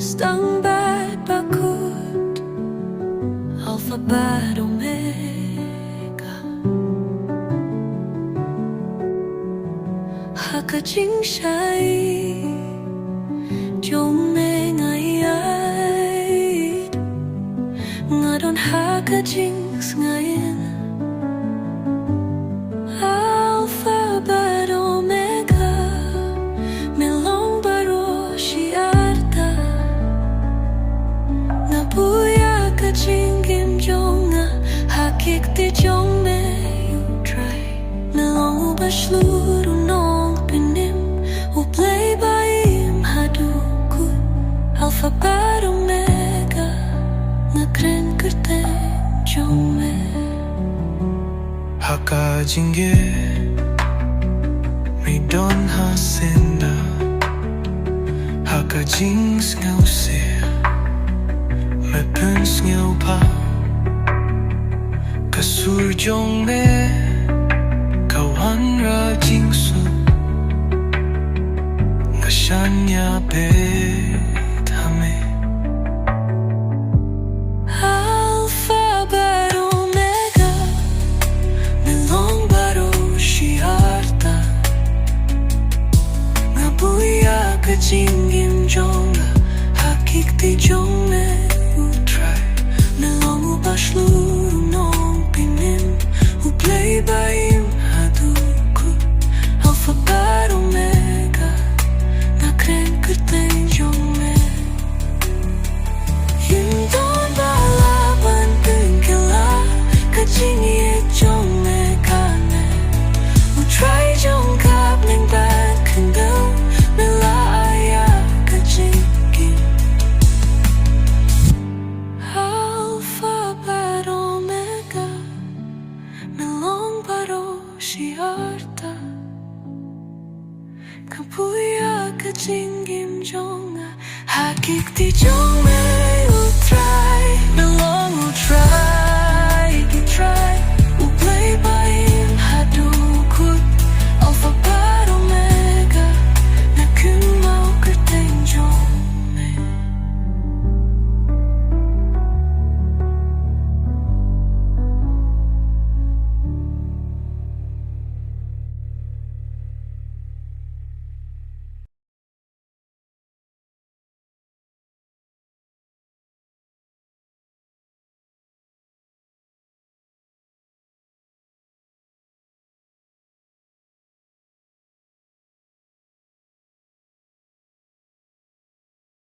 Standby bakut Alphabet Omega Haka jing shai Jong me ngai ai Ngadon haka jing ngayin Alphabet Omega Melong baro shiarta Nabuya ka jing kim jonga Hakik ti jong me you try Melong bashluru nong pinim Uplay baim hadukut Alphabet Omega Ngakren kerteng jong me Haka jinge mi don hasenda Haka jings ngau se me pens ngau pa Kasur jong me kawan ra jingsu Ngashanya be thame Alphabet Omega Melong baro shiarta Ngabuya ka jingim jonga Hakik ti jong me utray Melong ubashluru nong pinim Uplay baim hadukut Alphabet Omega Ngakren kerteng jong me Hindon balaban pengkela Kajingi jong me kane Utray jong kap neng bat kendel Mela aya kajingin Alphabet Omega Melong baro shiarta Kabuya kajingim jonga Hakik ti jong me